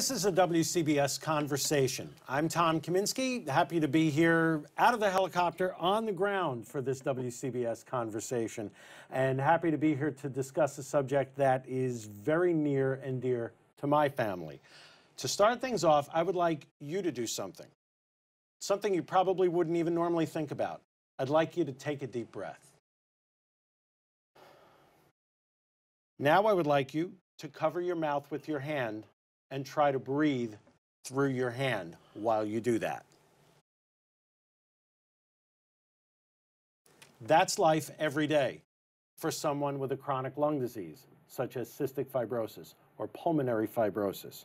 This is a WCBS Conversation. I'm Tom Kaminski, happy to be here out of the helicopter on the ground for this WCBS Conversation, and happy to be here to discuss a subject that is very near and dear to my family. To start things off, I would like you to do something you probably wouldn't even normally think about. I'd like you to take a deep breath. Now I would like you to cover your mouth with your hand and try to breathe through your hand while you do that. That's life every day for someone with a chronic lung disease, such as cystic fibrosis or pulmonary fibrosis.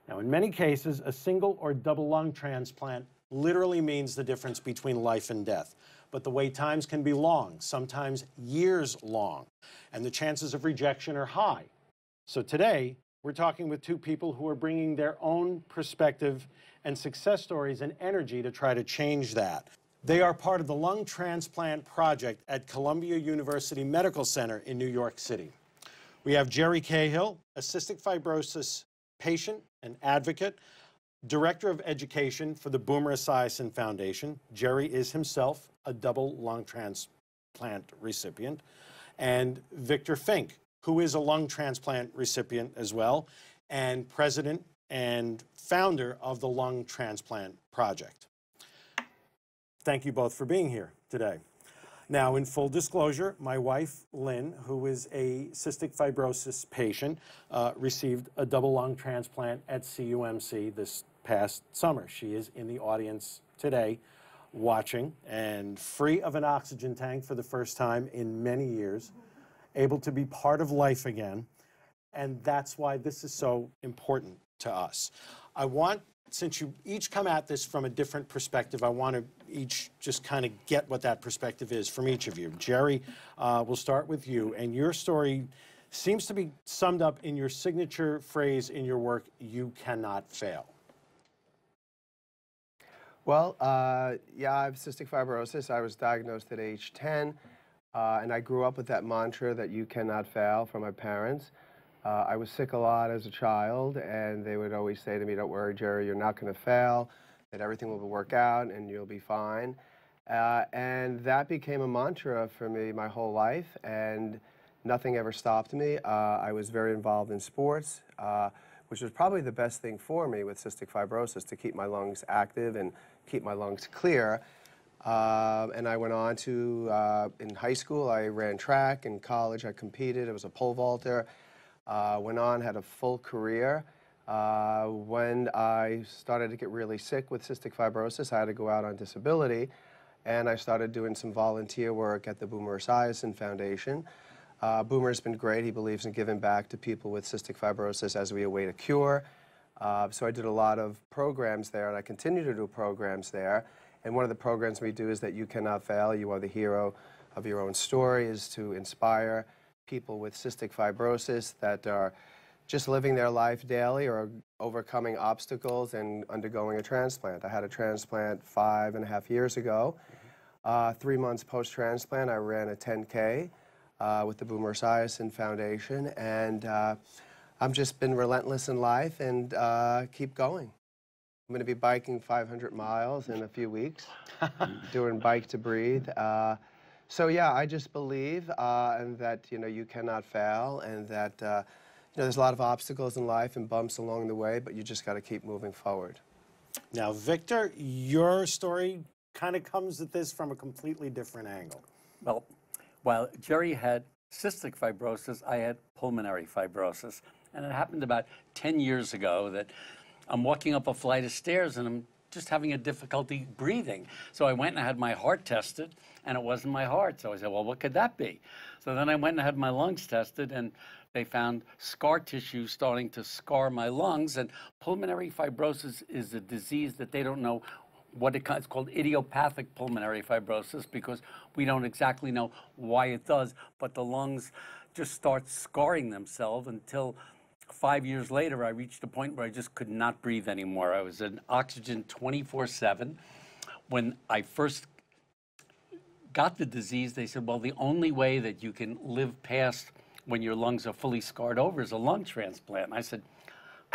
Now, in many cases, a single or double lung transplant literally means the difference between life and death. But the wait times can be long, sometimes years long, and the chances of rejection are high. So today, we're talking with two people who are bringing their own perspective and success stories and energy to try to change that. They are part of the Lung Transplant Project at Columbia University Medical Center in New York City. We have Jerry Cahill, a cystic fibrosis patient and advocate, Director of Education for the Boomer Esiason Foundation. Jerry is himself a double lung transplant recipient. And Victor Fink, who is a lung transplant recipient as well, and president and founder of the Lung Transplant Project. Thank you both for being here today. Now, in full disclosure, my wife, Lynn, who is a cystic fibrosis patient, received a double lung transplant at CUMC this past summer. She is in the audience today watching and free of an oxygen tank for the first time in many years, able to be part of life again, and that's why this is so important to us. I want, since you each come at this from a different perspective, I want to each just kind of get what that perspective is from each of you. Jerry, we'll start with you, and your story seems to be summed up in your signature phrase in your work, "You cannot fail." Well, yeah, I have cystic fibrosis. I was diagnosed at age 10. And I grew up with that mantra that you cannot fail from my parents. I was sick a lot as a child, and they would always say to me, "Don't worry, Jerry, you're not going to fail, that everything will work out and you'll be fine." And that became a mantra for me my whole life, and nothing ever stopped me. I was very involved in sports, which was probably the best thing for me with cystic fibrosis, to keep my lungs active and keep my lungs clear. And I went on to, in high school, I ran track. In college, I competed. I was a pole vaulter. Went on, had a full career. When I started to get really sick with cystic fibrosis, I had to go out on disability. And I started doing some volunteer work at the Boomer Esiason Foundation. Boomer's been great. He believes in giving back to people with cystic fibrosis as we await a cure. So I did a lot of programs there, and I continue to do programs there. And one of the programs we do is that you cannot fail. You are the hero of your own story, is to inspire people with cystic fibrosis that are just living their life daily or overcoming obstacles and undergoing a transplant. I had a transplant 5.5 years ago. 3 months post-transplant, I ran a 10K with the Boomer Esiason Foundation, and I've just been relentless in life and keep going. I'm going to be biking 500 miles in a few weeks, doing Bike to Breathe. So yeah, I just believe and that you cannot fail, and that there's a lot of obstacles in life and bumps along the way, but you just got to keep moving forward. Now, Victor, your story kind of comes at this from a completely different angle. Well, while Jerry had cystic fibrosis, I had pulmonary fibrosis, and it happened about 10 years ago that I'm walking up a flight of stairs and I'm just having a difficulty breathing. So I went and I had my heart tested, and it wasn't my heart. So I said, well, what could that be? So then I went and had my lungs tested, and they found scar tissue starting to scar my lungs. And pulmonary fibrosis is a disease that they don't know what it's called, idiopathic pulmonary fibrosis, because we don't exactly know why it does, but the lungs just start scarring themselves until 5 years later, I reached a point where I just could not breathe anymore. I was in oxygen 24/7. When I first got the disease, they said, well, the only way that you can live past when your lungs are fully scarred over is a lung transplant. And I said,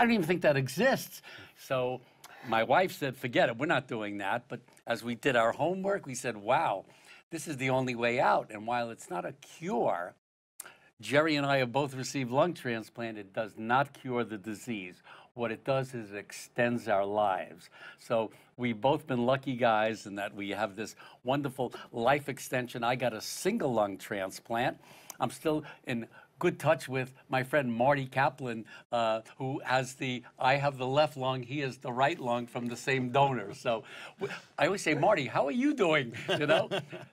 I don't even think that exists. So my wife said, forget it, we're not doing that. But as we did our homework, we said, wow, this is the only way out. And while it's not a cure, Jerry and I have both received lung transplant. It does not cure the disease. What it does is it extends our lives. So we've both been lucky guys in that we have this wonderful life extension. I got a single lung transplant. I'm still in good touch with my friend Marty Kaplan, who has I have the left lung, he has the right lung from the same donor. So I always say, Marty, how are you doing? You know,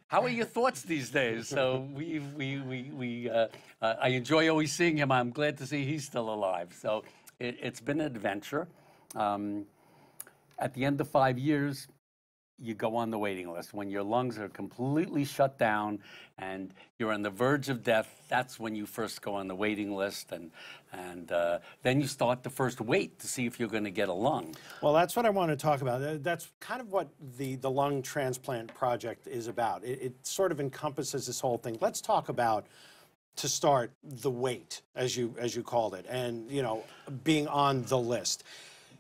how are your thoughts these days? So I enjoy always seeing him. I'm glad to see he's still alive. So it's been an adventure. At the end of 5 years, you go on the waiting list. When your lungs are completely shut down and you're on the verge of death, that's when you first go on the waiting list, and then you start the first wait to see if you're going to get a lung. Well, that's what I want to talk about. That's kind of what the Lung Transplant Project is about. It sort of encompasses this whole thing. Let's talk about, to start, the wait, as you called it, and, you know, being on the list.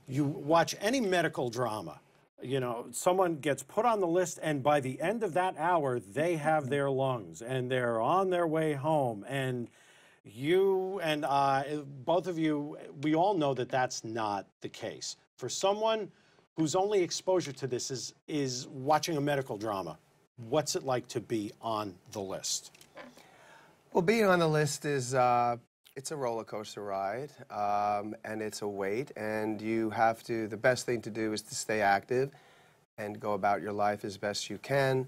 You watch any medical drama, you know, someone gets put on the list, and by the end of that hour, they have their lungs, and they're on their way home. And you and I, both of you, we all know that that's not the case. For someone whose only exposure to this is watching a medical drama, what's it like to be on the list? Well, being on the list is, it's a roller coaster ride, and it's a wait, and you have to, the best thing to do is to stay active and go about your life as best you can.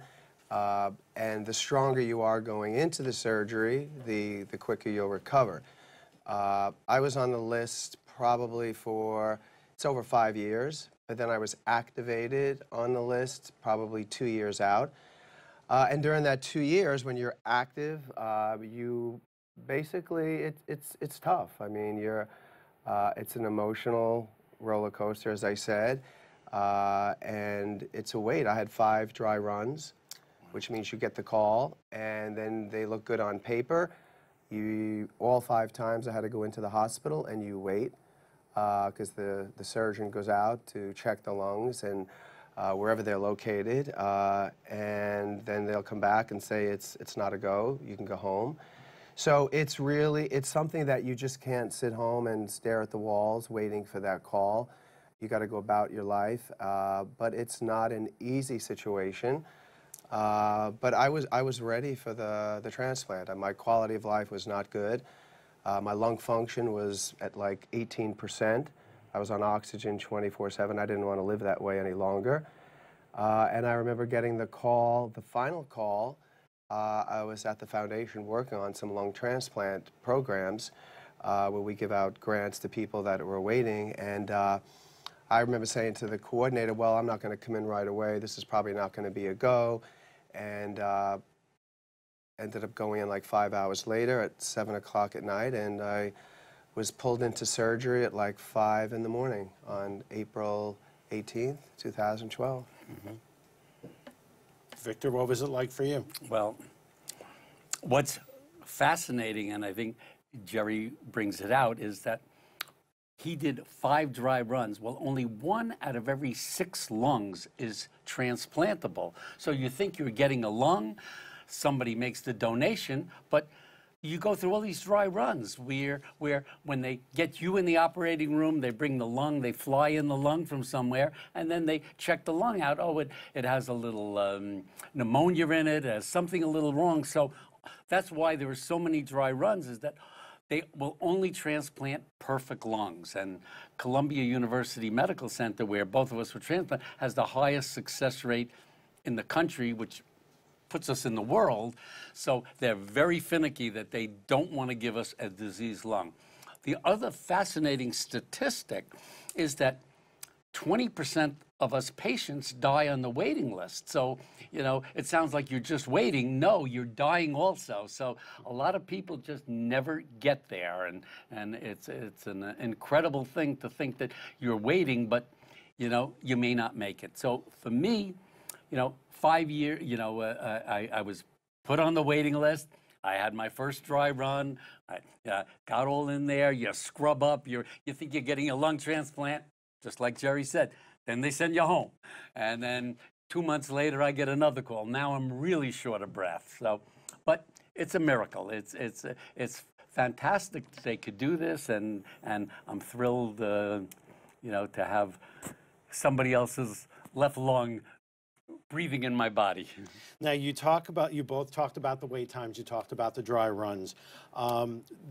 And the stronger you are going into the surgery, the quicker you'll recover. I was on the list probably for, it's over 5 years, but then I was activated on the list probably 2 years out. And during that 2 years, when you're active, you basically, it's tough. I mean, it's an emotional roller coaster, as I said, and it's a wait. I had 5 dry runs, which means you get the call, and then they look good on paper. All 5 times I had to go into the hospital, and you wait, because the surgeon goes out to check the lungs and wherever they're located, and then they'll come back and say it's not a go, you can go home. So it's something that you just can't sit home and stare at the walls waiting for that call. You got to go about your life, but it's not an easy situation. But I was ready for the transplant. My quality of life was not good. My lung function was at like 18%. I was on oxygen 24/7. I didn't want to live that way any longer. And I remember getting the call, the final call. I was at the foundation working on some lung transplant programs where we give out grants to people that were waiting. And I remember saying to the coordinator, well, I'm not going to come in right away. This is probably not going to be a go. And ended up going in like 5 hours later at 7 o'clock at night. And I was pulled into surgery at like 5 in the morning on April 18th, 2012. Mm-hmm. Victor, what was it like for you? Well, what's fascinating, and I think Jerry brings it out, is that he did 5 dry runs. Well, only 1 out of every 6 lungs is transplantable. So you think you're getting a lung, somebody makes the donation, but you go through all these dry runs where when they get you in the operating room, they bring the lung, they fly in the lung from somewhere, and then they check the lung out. Oh, it has a little pneumonia in it, has something a little wrong. So that's why there are so many dry runs, is that they will only transplant perfect lungs. And Columbia University Medical Center, where both of us were transplanted, has the highest success rate in the country, which puts us in the world. So they're very finicky that they don't want to give us a diseased lung. The other fascinating statistic is that 20% of us patients die on the waiting list. So, you know, it sounds like you're just waiting. No, you're dying also. So a lot of people just never get there. And it's an incredible thing to think that you're waiting, but, you know, you may not make it. So for me, you know, 5 years, you know, I was put on the waiting list. I had my first dry run. I got all in there. You scrub up. You think you're getting a lung transplant, just like Jerry said. Then they send you home. And then 2 months later, I get another call. Now I'm really short of breath. So, but it's a miracle. It's fantastic that they could do this, and I'm thrilled, you know, to have somebody else's left lung breathing in my body. Now you both talked about the wait times, you talked about the dry runs.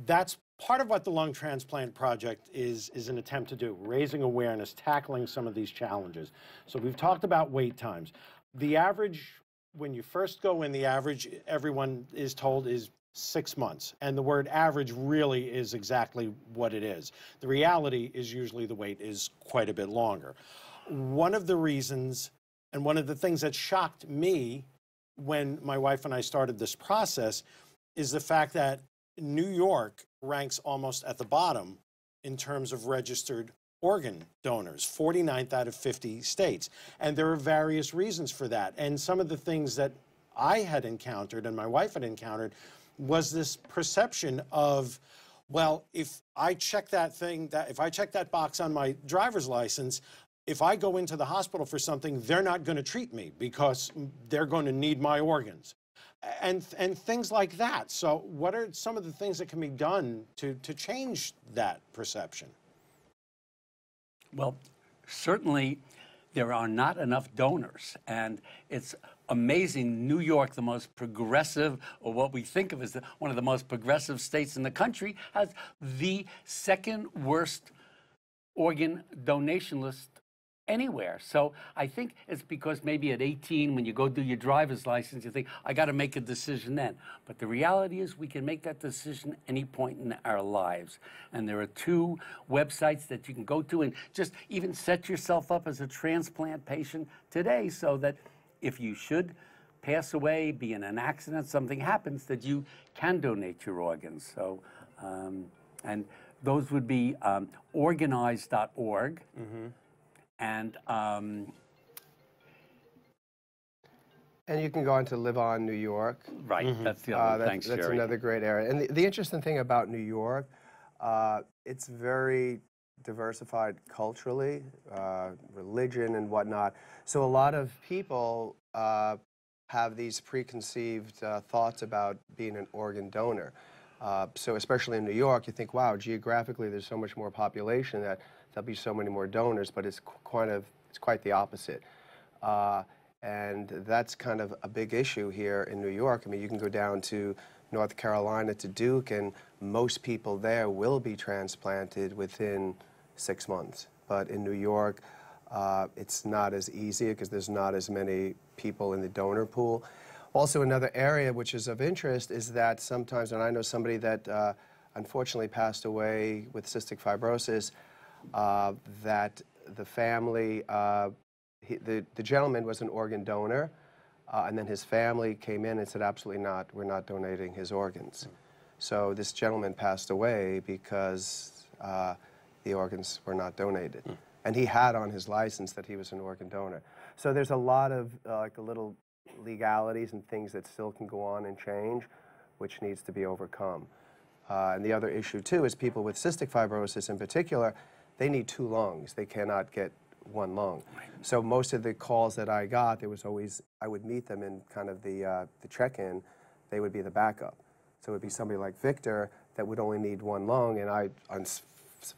That's part of what the Lung Transplant Project is an attempt to do, raising awareness, tackling some of these challenges. So we've talked about wait times. The average, when you first go in, the average, everyone is told, is 6 months. And the word average really is exactly what it is. The reality is usually the wait is quite a bit longer. One of the reasons, and one of the things that shocked me when my wife and I started this process, is the fact that New York ranks almost at the bottom in terms of registered organ donors, 49th out of 50 states. And there are various reasons for that. And some of the things that I had encountered and my wife had encountered was this perception of, well, if I check that box on my driver's license, if I go into the hospital for something, they're not going to treat me because they're going to need my organs. And things like that. So what are some of the things that can be done to change that perception? Well, certainly there are not enough donors. And it's amazing, New York, the most progressive, or what we think of as one of the most progressive states in the country, has the second worst organ donation list anywhere. So I think it's because maybe at 18, when you go do your driver's license, you think, I got to make a decision then. But the reality is we can make that decision any point in our lives. And there are 2 websites that you can go to and just even set yourself up as a transplant patient today, so that if you should pass away, be in an accident, something happens, that you can donate your organs. So, and those would be organize.org. And you can go on to Live On New York. right, that's the other. Thanks, that's Jerry. another great area. And the interesting thing about New York, it's very diversified culturally, religion and whatnot. So a lot of people have these preconceived thoughts about being an organ donor. So especially in New York, you think, wow, geographically there's so much more population that there'll be so many more donors, but it's quite the opposite. And that's kind of a big issue here in New York. I mean, you can go down to North Carolina to Duke, and most people there will be transplanted within 6 months. But in New York, it's not as easy because there's not as many people in the donor pool. Also, another area which is of interest is that sometimes, and I know somebody that unfortunately passed away with cystic fibrosis, that the family, the gentleman was an organ donor, and then his family came in and said, absolutely not, we're not donating his organs. So this gentleman passed away because the organs were not donated. And he had on his license that he was an organ donor. So there's a lot of like little legalities and things that still can go on and change, which needs to be overcome. And the other issue too is people with cystic fibrosis in particular, they need 2 lungs. They cannot get 1 lung. So most of the calls that I got, there was always, I would meet them in kind of the check-in, they would be the backup. So it would be somebody like Victor that would only need 1 lung, and on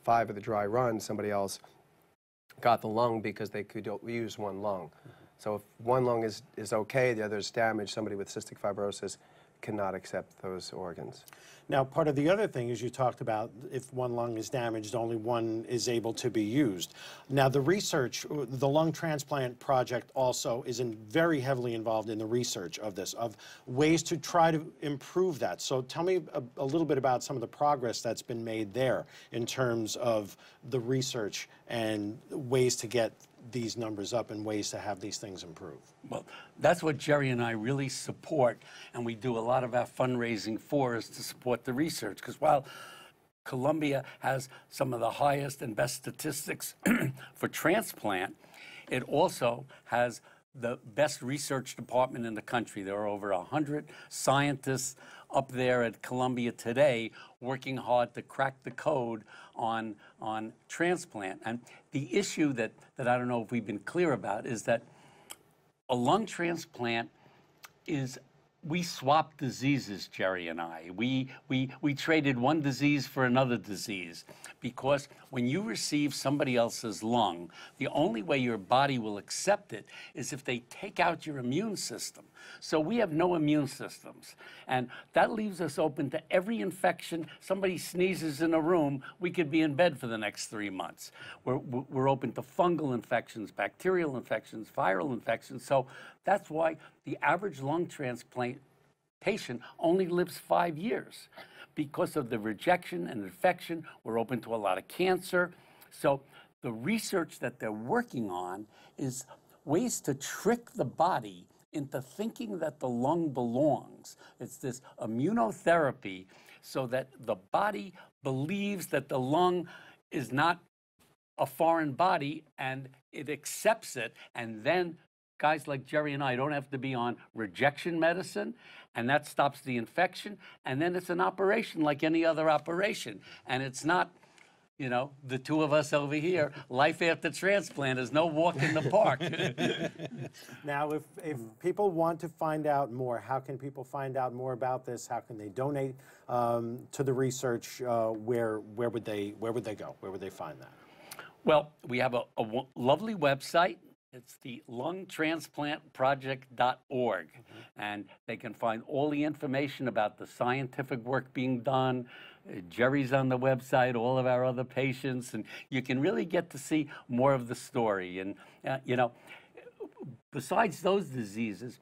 5 of the dry runs, somebody else got the lung because they could use 1 lung. So if 1 lung is okay, the other is damaged, somebody with cystic fibrosis cannot accept those organs. Now, part of the other thing is you talked about if 1 lung is damaged, only 1 is able to be used. Now, the research, the Lung Transplant Project also is very heavily involved in the research of this, of ways to try to improve that. So tell me a little bit about some of the progress that's been made there in terms of the research and ways to get these numbers up and ways to have these things improve. Well, that's what Jerry and I really support, and we do a lot of our fundraising for, is to support the research. Because while Columbia has some of the highest and best statistics for transplant, it also has the best research department in the country. There are over 100 scientists up there at Columbia today working hard to crack the code on transplant. And the issue that I don't know if we've been clear about is that a lung transplant is, we swap diseases, Jerry and I. We traded one disease for another disease, because when you receive somebody else's lung, the only way your body will accept it is if they take out your immune system. So we have no immune systems, and that leaves us open to every infection. Somebody sneezes in a room, we could be in bed for the next 3 months. We're open to fungal infections, bacterial infections, viral infections. So that's why the average lung transplant patient only lives 5 years. Because of the rejection and infection, we're open to a lot of cancer. So the research that they're working on is ways to trick the body into thinking that the lung belongs. It's this immunotherapy so that the body believes that the lung is not a foreign body and it accepts it, and then guys like Jerry and I don't have to be on rejection medicine, and that stops the infection, and then it's an operation like any other operation. And it's not, you know, the two of us over here, life after transplant is no walk in the park. Now, if people want to find out more, how can people find out more about this? How can they donate to the research? Where would they go? Where would they find that? Well, we have a lovely website. It's the lungtransplantproject.org, and they can find all the information about the scientific work being done. Jerry's on the website, all of our other patients, and you can really get to see more of the story. And, you know, besides those diseases,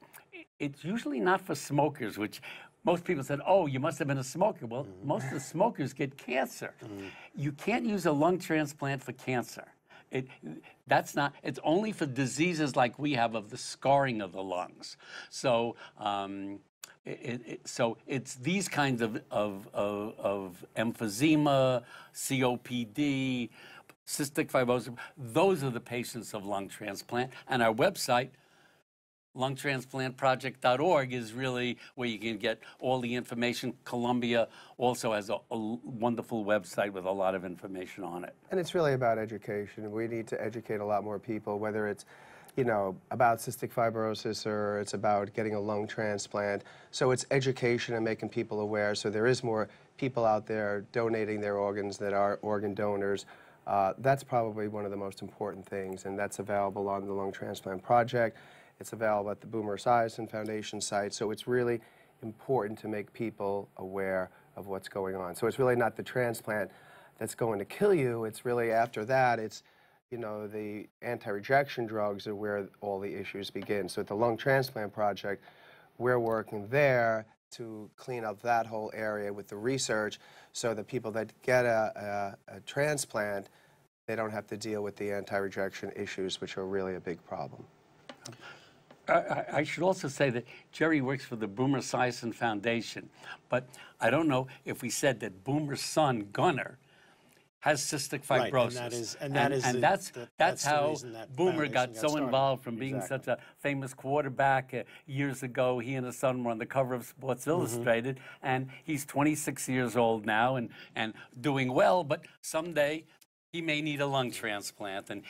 it's usually not for smokers, which most people said, oh, you must have been a smoker. Well, most of the smokers get cancer. You can't use a lung transplant for cancer. It's only for diseases like we have of the scarring of the lungs. So so it's these kinds of emphysema, COPD, cystic fibrosis. Those are the patients of lung transplant. And our website, lungtransplantproject.org, is really where you can get all the information. Columbia also has a wonderful website with a lot of information on it. And it's really about education. We need to educate a lot more people, whether it's, you know, about cystic fibrosis or it's about getting a lung transplant. So it's education and making people aware. So there is more people out there donating their organs that are organ donors. That's probably one of the most important things, and that's available on the Lung Transplant Project. It's available at the Boomer Esiason Foundation site. So it's really important to make people aware of what's going on. So it's really not the transplant that's going to kill you. It's really after that, it's, you know, the anti-rejection drugs are where all the issues begin. So at the Lung Transplant Project, we're working there to clean up that whole area with the research so that people that get a transplant, they don't have to deal with the anti-rejection issues, which are really a big problem. I should also say that Jerry works for the Boomer Esiason Foundation, but I don't know if we said that Boomer's son, Gunnar, has cystic fibrosis. Right, that's how that Boomer got so started. involved from being such a famous quarterback. Years ago, he and his son were on the cover of Sports Illustrated, and he's 26 years old now and doing well, but someday he may need a lung transplant. And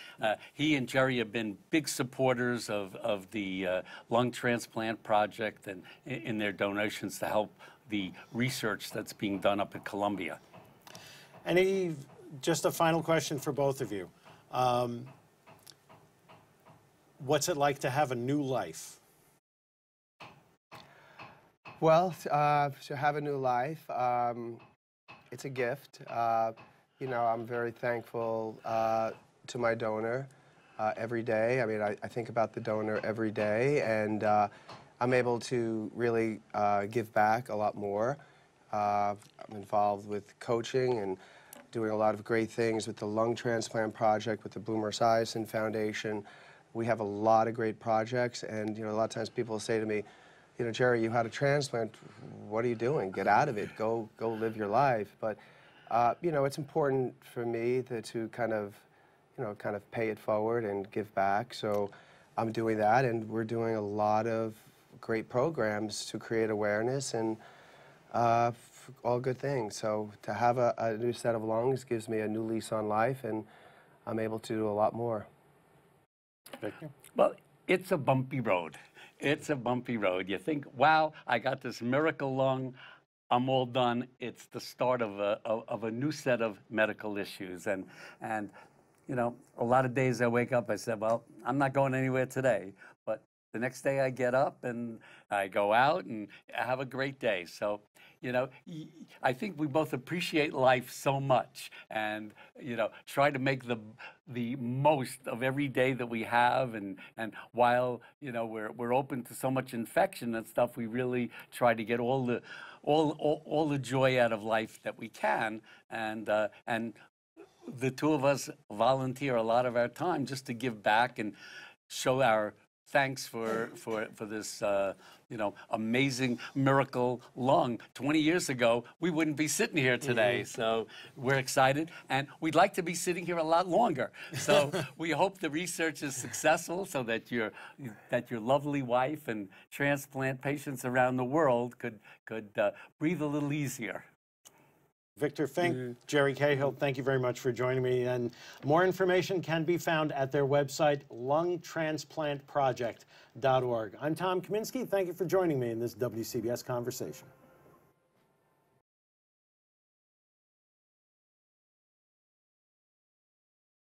he and Jerry have been big supporters of the Lung Transplant Project and in their donations to help the research that's being done up at Columbia. Just a final question for both of you. What's it like to have a new life? Well, to have a new life, it's a gift. You know, I'm very thankful to my donor every day. I mean, I think about the donor every day, and I'm able to really give back a lot more. I'm involved with coaching and doing a lot of great things with the Lung Transplant Project, with the Boomer Esiason Foundation. We have a lot of great projects, and you know, a lot of times people say to me, you know, Jerry, you had a transplant. What are you doing? Get out of it. Go live your life. But you know, it's important for me to kind of, you know, kind of pay it forward and give back. So I'm doing that, and we're doing a lot of great programs to create awareness and all good things. So to have a new set of lungs gives me a new lease on life, and I'm able to do a lot more. Victor? Well, it's a bumpy road. It's a bumpy road. You think, wow, I got this miracle lung. I'm all done. It's the start of a new set of medical issues. And you know, a lot of days I wake up, I said, well, I'm not going anywhere today. But the next day I get up and I go out and I have a great day. So, you know, I think we both appreciate life so much and, you know, try to make the most of every day that we have. And while, you know, we're open to so much infection and stuff, we really try to get all the joy out of life that we can. And the two of us volunteer a lot of our time just to give back and show our thanks for this you know, amazing miracle lung. 20 years ago, we wouldn't be sitting here today. So we're excited, and we'd like to be sitting here a lot longer. So we hope the research is successful, so that your lovely wife and transplant patients around the world could breathe a little easier. Victor Fink, Jerry Cahill, thank you very much for joining me. And more information can be found at their website, lungtransplantproject.org. I'm Tom Kaminski. Thank you for joining me in this WCBS conversation.